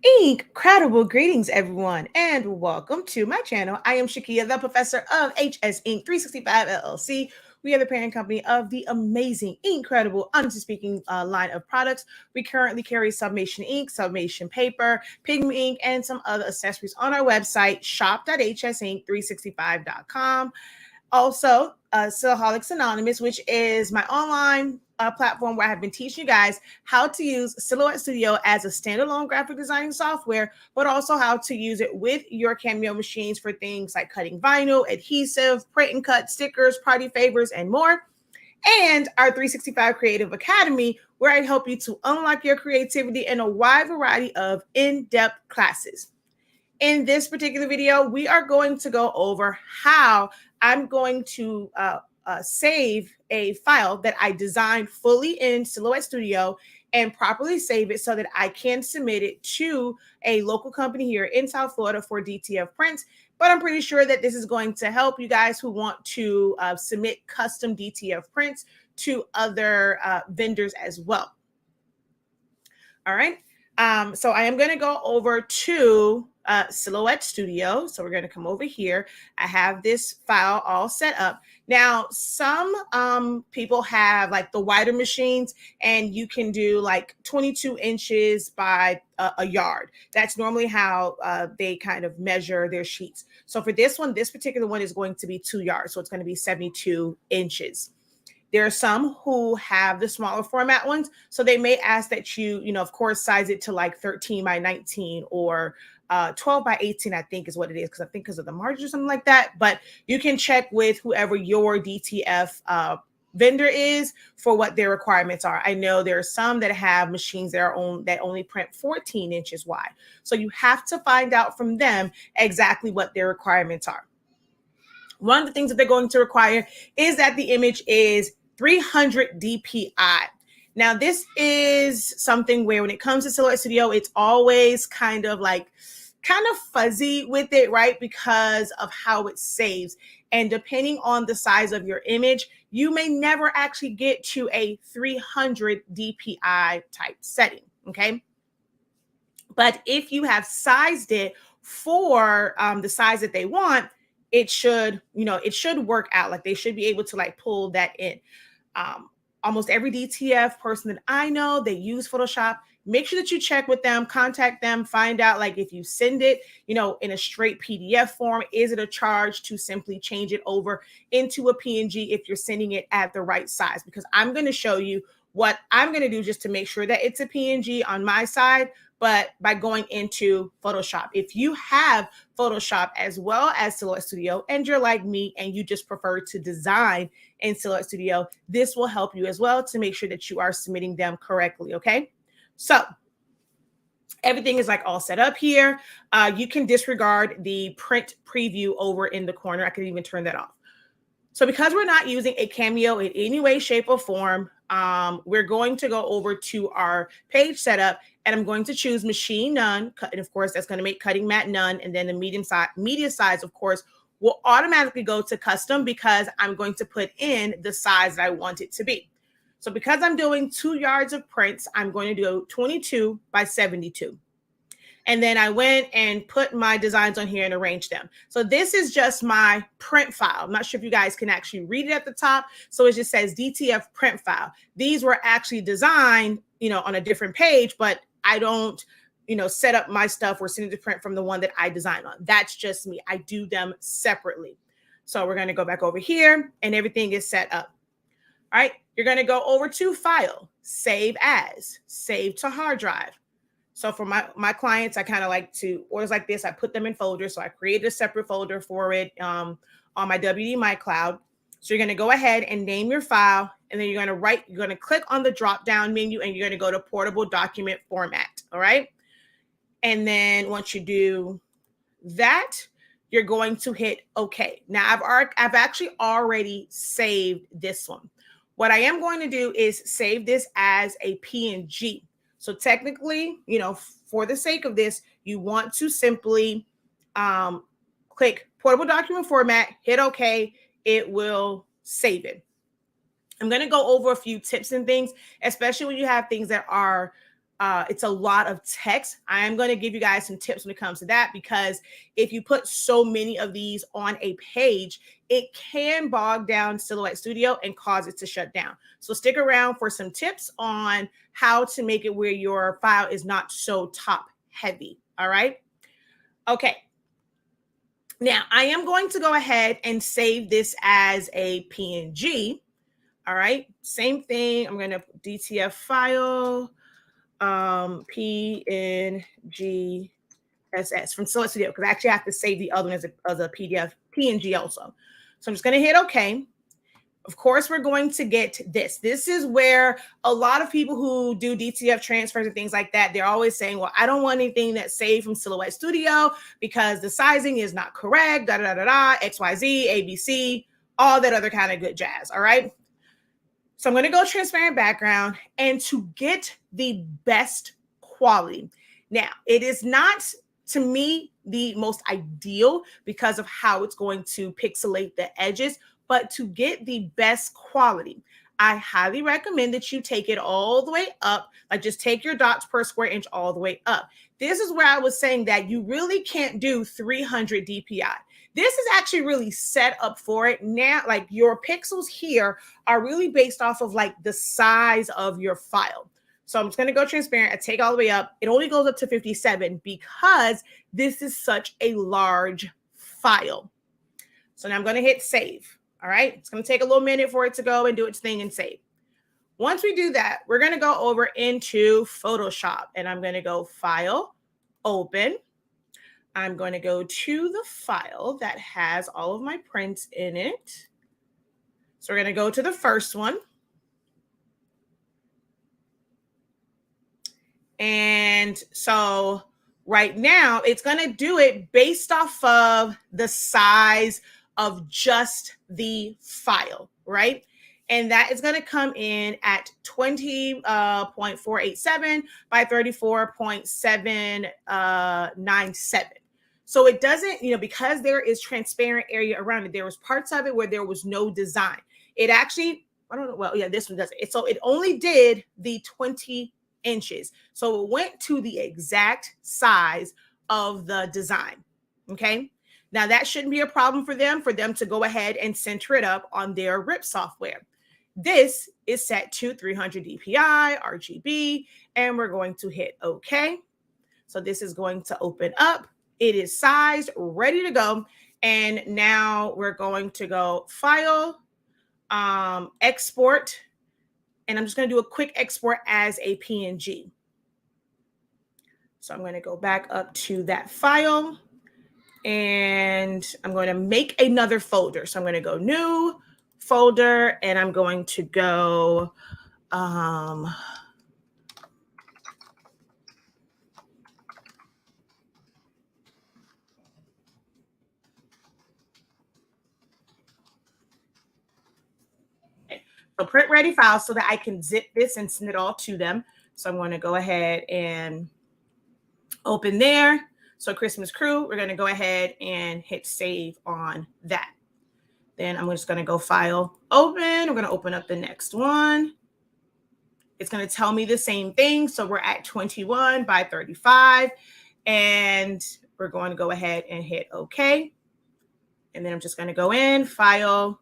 Incredible greetings, everyone, and welcome to my channel. I am Shakia, the professor of HSINK365 LLC. We are the parent company of the amazing, incredible, honestly speaking line of products. We currently carry Sublimation ink, Sublimation paper, pigment ink, and some other accessories on our website, shop.hsink365.com. Also, Silholics Anonymous, which is my online platform where I have been teaching you guys how to use Silhouette Studio as a standalone graphic designing software, but also how to use it with your Cameo machines for things like cutting vinyl, adhesive, print and cut, stickers, party favors, and more. And our 365 Creative Academy, where I help you to unlock your creativity in a wide variety of in-depth classes. In this particular video, we are going to go over how I'm going to save a file that I designed fully in Silhouette Studio and properly save it so that I can submit it to a local company here in South Florida for DTF Prints. But I'm pretty sure that this is going to help you guys who want to submit custom DTF prints to other vendors as well. All right. So I am going to go over to Silhouette Studio. So we're going to come over here. I have this file all set up. Now, some people have like the wider machines and you can do like 22 inches by a yard. That's normally how they kind of measure their sheets. So for this one, this particular one is going to be 2 yards. So it's going to be 72 inches. There are some who have the smaller format ones. So they may ask that you, of course, size it to like 13 by 19 or 12 by 18, I think is what it is. Because I think because of the margin or something like that. But you can check with whoever your DTF vendor is for what their requirements are. I know there are some that have machines that only print 14 inches wide. So you have to find out from them exactly what their requirements are. One of the things that they're going to require is that the image is 300 DPI. Now, this is something where when it comes to Silhouette Studio, it's always kind of fuzzy with it, right? Because of how it saves. And depending on the size of your image, you may never actually get to a 300 DPI type setting, okay? But if you have sized it for the size that they want, it should work out. Like they should be able to like pull that in. Almost every DTF person that I know, they use Photoshop. Make sure that you check with them, contact them, find out like if you send it, in a straight PDF form, is it a charge to simply change it over into a PNG if you're sending it at the right size? Because I'm going to show you what I'm going to do just to make sure that it's a PNG on my side, but by going into Photoshop. If you have Photoshop as well as Silhouette Studio and you're like me and you just prefer to design in Silhouette Studio, this will help you as well to make sure that you are submitting them correctly, okay? So everything is like all set up here. You can disregard the print preview over in the corner. I can even turn that off. So because we're not using a Cameo in any way, shape, or form, we're going to go over to our page setup, and I'm going to choose machine none. And of course, that's going to make cutting mat none. And then the media size, of course, will automatically go to custom because I'm going to put in the size that I want it to be. So because I'm doing 2 yards of prints, I'm going to do 22 by 72. And then I went and put my designs on here and arranged them. So this is just my print file. I'm not sure if you guys can actually read it at the top. So it just says DTF print file. These were actually designed, on a different page, but I don't, set up my stuff or send it to print from the one that I designed on. That's just me. I do them separately. So we're going to go back over here and everything is set up. All right. You're going to go over to File, Save As, Save to Hard Drive. So for my clients, I kind of like to orders like this. I put them in folders. So I created a separate folder for it on my WD My Cloud. So you're going to go ahead and name your file. And then you're going to click on the drop down menu and you're going to go to Portable Document Format. All right. And then once you do that, you're going to hit OK. Now I've actually already saved this one. What I am going to do is save this as a PNG. So technically, for the sake of this, you want to simply click Portable Document Format, hit OK. It will save it. I'm going to go over a few tips and things, especially when you have things that are it's a lot of text. I am going to give you guys some tips when it comes to that, because if you put so many of these on a page, it can bog down Silhouette Studio and cause it to shut down. So stick around for some tips on how to make it where your file is not so top heavy. All right. Okay. Now I am going to go ahead and save this as a PNG. All right. Same thing. I'm going to DTF file. PNG SS from Silhouette Studio, because I actually have to save the other one as a PDF PNG also. So I'm just going to hit OK. Of course, we're going to get this. This is where a lot of people who do DTF transfers and things like that, they're always saying, well, I don't want anything that's saved from Silhouette Studio because the sizing is not correct, XYZ, ABC, all that other kind of good jazz. All right. So I'm going to go transparent background, and to get the best quality. Now, it is not, to me, the most ideal because of how it's going to pixelate the edges, but to get the best quality, I highly recommend that you take it all the way up. Like, just take your dots per square inch all the way up. This is where I was saying that you really can't do 300 DPI. This is actually really set up for it. Now, like, your pixels here are really based off of like the size of your file. So I'm just going to go transparent. I take all the way up. It only goes up to 57 because this is such a large file. So now I'm going to hit save. All right. It's going to take a little minute for it to go and do its thing and save. Once we do that, we're going to go over into Photoshop, and I'm going to go File, Open. I'm going to go to the file that has all of my prints in it. So we're going to go to the first one. And so right now it's going to do it based off of the size of just the file, right? And that is going to come in at 20.487 by 34.797. So it doesn't, because there is transparent area around it, there was parts of it where there was no design. It actually, I don't know, well, yeah, this one doesn't. So it only did the 20 inches. So it went to the exact size of the design, okay? Now that shouldn't be a problem for them to go ahead and center it up on their RIP software. This is set to 300 DPI, RGB, and we're going to hit OK. So this is going to open up. It is sized, ready to go. And now we're going to go File, Export. And I'm just going to do a quick export as a PNG. So I'm going to go back up to that file. And I'm going to make another folder. So I'm going to go New Folder, and I'm going to go so print ready files so that I can zip this and send it all to them. So I'm going to go ahead and open there. So Christmas Crew, we're going to go ahead and hit save on that. Then I'm just going to go File, Open. We're going to open up the next one. It's going to tell me the same thing. So we're at 21 by 35. And we're going to go ahead and hit OK. And then I'm just going to go in, File,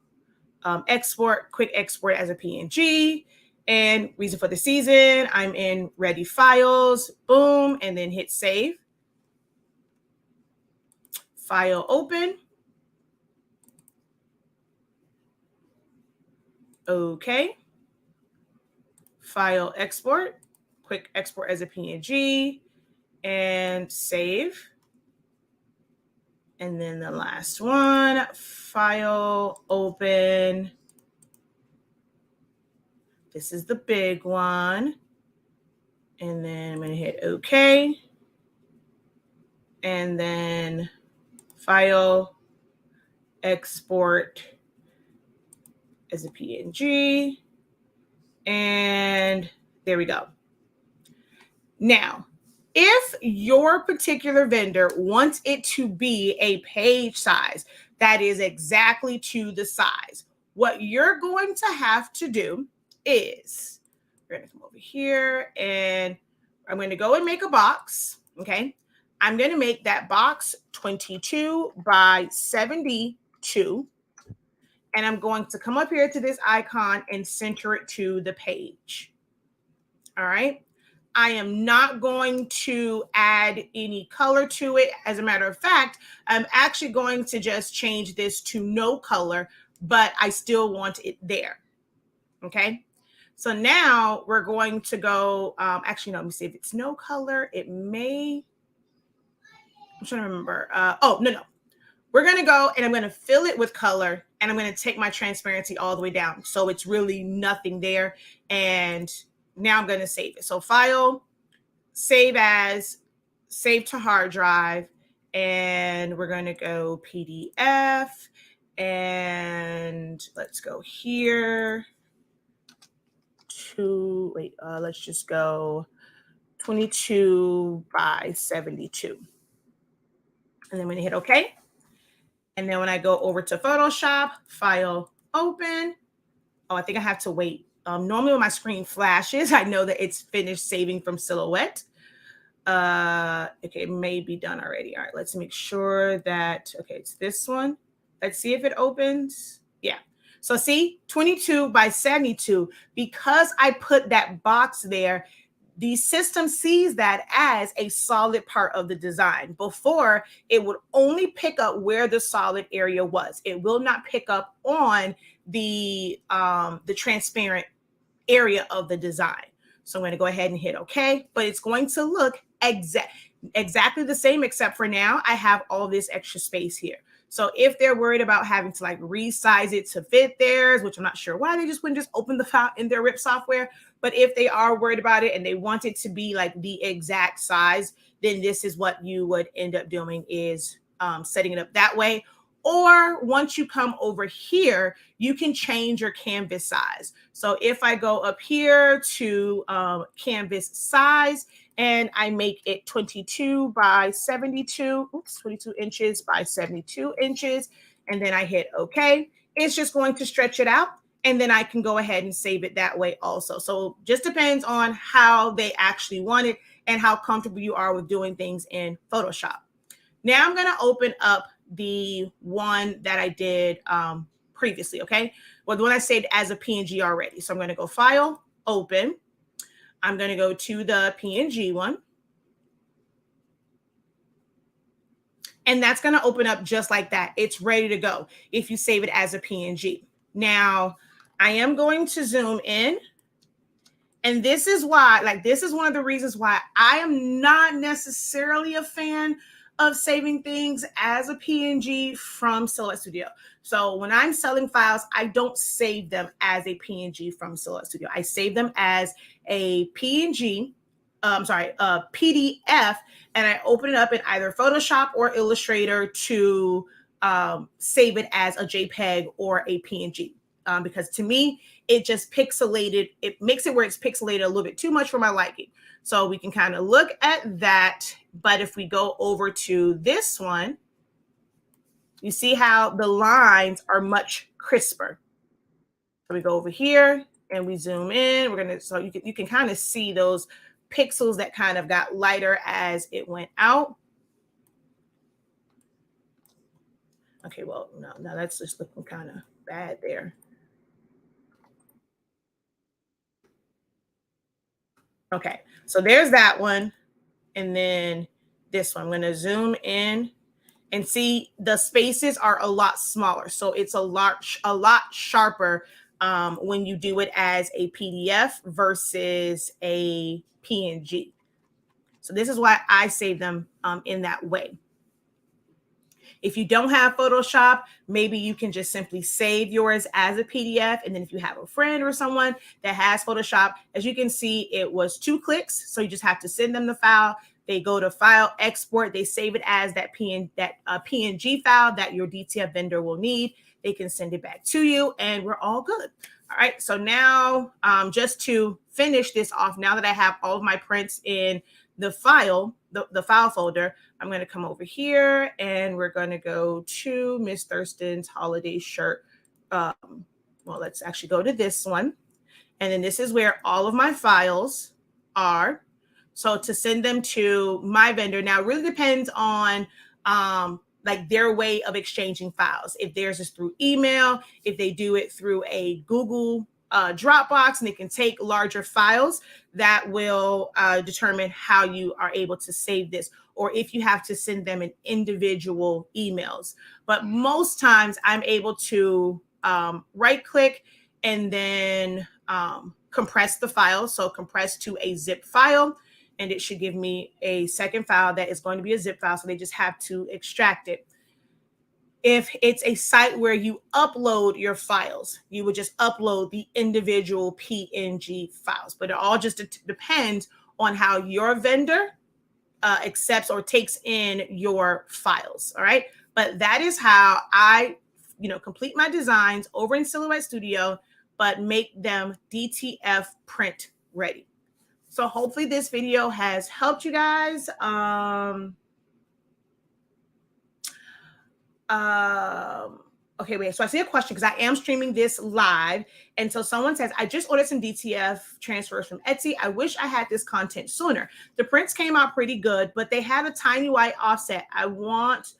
Export, Quick Export as a PNG. And reason for the season, I'm in Ready Files. Boom. And then hit Save. File, Open. Okay. File, Export, Quick Export as a PNG, and Save. And then the last one, File, Open. This is the big one. And then I'm going to hit OK. And then File, Export as a PNG. And there we go. Now, if your particular vendor wants it to be a page size that is exactly to the size, what you're going to have to do is, we're going to come over here and I'm going to go and make a box. Okay. I'm going to make that box 22 by 72. And I'm going to come up here to this icon and center it to the page. All right. I am not going to add any color to it. As a matter of fact, I'm actually going to just change this to no color, but I still want it there. Okay. So now we're going to go, actually, no, let me see if it's no color. It may, I'm trying to remember. No. We're going to go and I'm going to fill it with color and I'm going to take my transparency all the way down. So it's really nothing there. And now I'm going to save it. So file, save as, save to hard drive. And we're going to go PDF. And let's go here to, let's just go 22 by 72. And then I'm going to hit OK. And then when I go over to Photoshop, file, open. Oh, I think I have to wait. Normally when my screen flashes, I know that it's finished saving from Silhouette. Okay, it may be done already. All right, let's make sure that, okay, it's this one. Let's see if it opens. Yeah. So see, 22 by 72, because I put that box there, the system sees that as a solid part of the design. Before, it would only pick up where the solid area was. It will not pick up on the transparent area of the design. So I'm going to go ahead and hit OK, but it's going to look exactly the same, except for now I have all this extra space here. So if they're worried about having to like resize it to fit theirs, which I'm not sure why they just wouldn't just open the file in their RIP software, but if they are worried about it and they want it to be like the exact size, then this is what you would end up doing is setting it up that way. Or once you come over here, you can change your canvas size. So if I go up here to canvas size and I make it 22 by 72, 22 inches by 72 inches, and then I hit OK, it's just going to stretch it out. And then I can go ahead and save it that way also. So just depends on how they actually want it and how comfortable you are with doing things in Photoshop. Now I'm going to open up the one that I did previously, okay? Well, the one I saved as a PNG already. So I'm going to go File, Open. I'm going to go to the PNG one. And that's going to open up just like that. It's ready to go if you save it as a PNG. Now, I am going to zoom in. And this is why, like, this is one of the reasons why I am not necessarily a fan of saving things as a PNG from Silhouette Studio. So when I'm selling files, I don't save them as a PNG from Silhouette Studio. I save them as a PNG, a PDF, and I open it up in either Photoshop or Illustrator to save it as a JPEG or a PNG. Because to me, it just pixelated, it makes it where it's pixelated a little bit too much for my liking. So we can kind of look at that. But if we go over to this one, you see how the lines are much crisper. So we go over here and we zoom in. We're gonna, so you can kind of see those pixels that kind of got lighter as it went out. Okay, well, no, that's just looking kind of bad there. Okay, so there's that one. And then this one, I'm going to zoom in and see the spaces are a lot smaller. So it's a lot sharper when you do it as a PDF versus a PNG. So this is why I save them in that way. If you don't have Photoshop, maybe you can just simply save yours as a PDF. And then if you have a friend or someone that has Photoshop, as you can see, it was 2 clicks. So you just have to send them the file. They go to File, Export. They save it as that PNG file that your DTF vendor will need. They can send it back to you and we're all good. All right. So now just to finish this off, now that I have all of my prints in the file, the file folder, I'm going to come over here and we're going to go to Miss Thurston's holiday shirt. Well, let's actually go to this one. And then this is where all of my files are. So to send them to my vendor, now it really depends on like their way of exchanging files. If theirs is through email, if they do it through a Google Dropbox, and they can take larger files, that will determine how you are able to save this, or if you have to send them in individual emails. But most times I'm able to right click and then compress the file. So compress to a zip file, and it should give me a second file that is going to be a zip file. So they just have to extract it. If it's a site where you upload your files, you would just upload the individual PNG files. But it all just depends on how your vendor accepts or takes in your files. All right. But that is how I, complete my designs over in Silhouette Studio, but make them DTF print ready. So hopefully this video has helped you guys. Okay, wait. So I see a question because I am streaming this live. And so someone says, I just ordered some DTF transfers from Etsy. I wish I had this content sooner. The prints came out pretty good, but they have a tiny white offset. I want,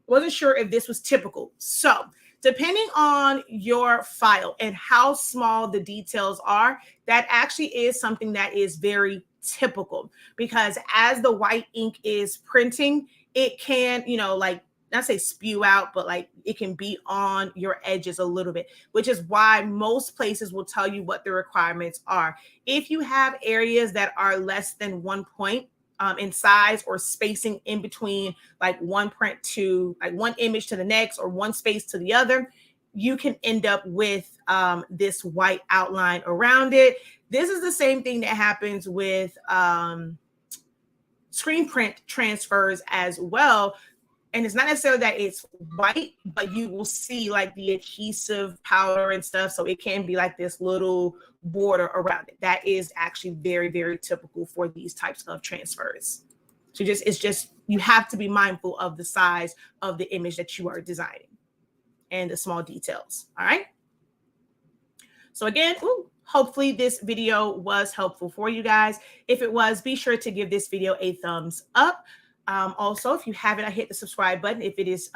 wasn't sure if this was typical. So depending on your file and how small the details are, that actually is something that is very typical, because as the white ink is printing, it can, not say spew out, but like it can be on your edges a little bit, which is why most places will tell you what the requirements are. If you have areas that are less than 1 point in size, or spacing in between like one print to like one image to the next, or one space to the other, you can end up with this white outline around it. This is the same thing that happens with screen print transfers as well. And it's not necessarily that it's white, but you will see like the adhesive powder and stuff. So it can be like this little border around it. That is actually very, very typical for these types of transfers. So you have to be mindful of the size of the image that you are designing and the small details. All right. So again, hopefully this video was helpful for you guys. If it was, be sure to give this video a thumbs up. Also, if you haven't hit the subscribe button, if it is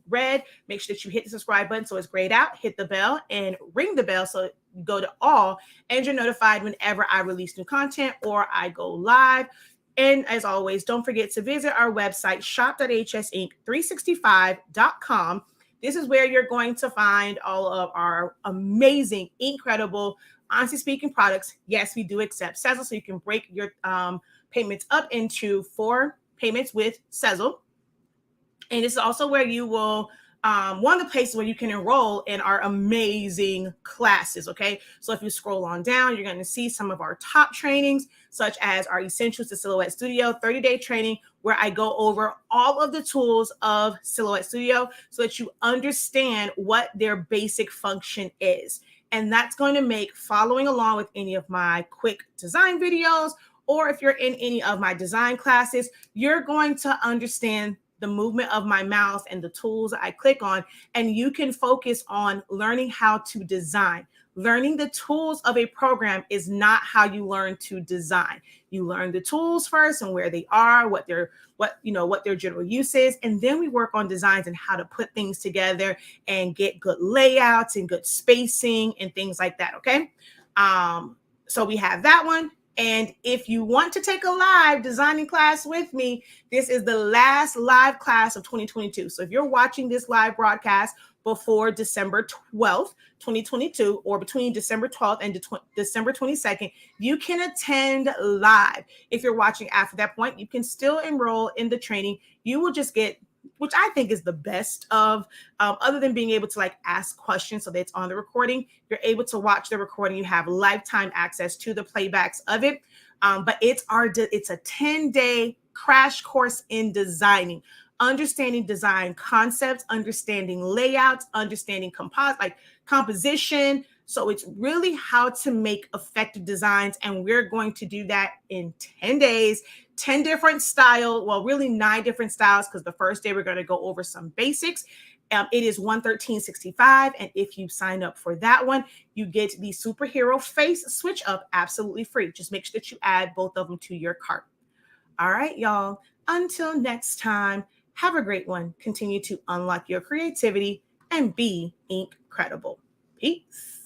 red, make sure that you hit the subscribe button so it's grayed out, hit the bell and ring the bell so you go to all and you're notified whenever I release new content or I go live. And as always, don't forget to visit our website, shop.hsink365.com. This is where you're going to find all of our amazing, incredible, honestly speaking products. Yes, we do accept Zelle, so you can break your payments up into 4 payments with Zelle. And this is also where you will, one of the places where you can enroll in our amazing classes, okay? So if you scroll on down, you're going to see some of our top trainings, such as our Essentials to Silhouette Studio 30-day training, where I go over all of the tools of Silhouette Studio so that you understand what their basic function is. And that's going to make following along with any of my quick design videos, or if you're in any of my design classes, you're going to understand the movement of my mouse and the tools I click on, and you can focus on learning how to design. Learning the tools of a program is not how you learn to design. You learn the tools first and where they are, what their general use is, and then we work on designs and how to put things together and get good layouts and good spacing and things like that. Okay, so we have that one. And if you want to take a live designing class with me, this is the last live class of 2022. So if you're watching this live broadcast before December 12th, 2022, or between December 12th and December 22nd, you can attend live. If you're watching after that point, you can still enroll in the training. You will just get, which I think is the best of, other than being able to like ask questions so that it's on the recording, you're able to watch the recording. You have lifetime access to the playbacks of it. But it's a 10-day crash course in designing, understanding design concepts, understanding layouts, understanding composition. So it's really how to make effective designs. And we're going to do that in 10 days, 10 different styles. Well, really 9 different styles, because the first day we're going to go over some basics. It is $113.65, and if you sign up for that one, you get the superhero face switch up absolutely free. Just make sure that you add both of them to your cart. All right, y'all. Until next time, have a great one. Continue to unlock your creativity and be ink credible. Peace.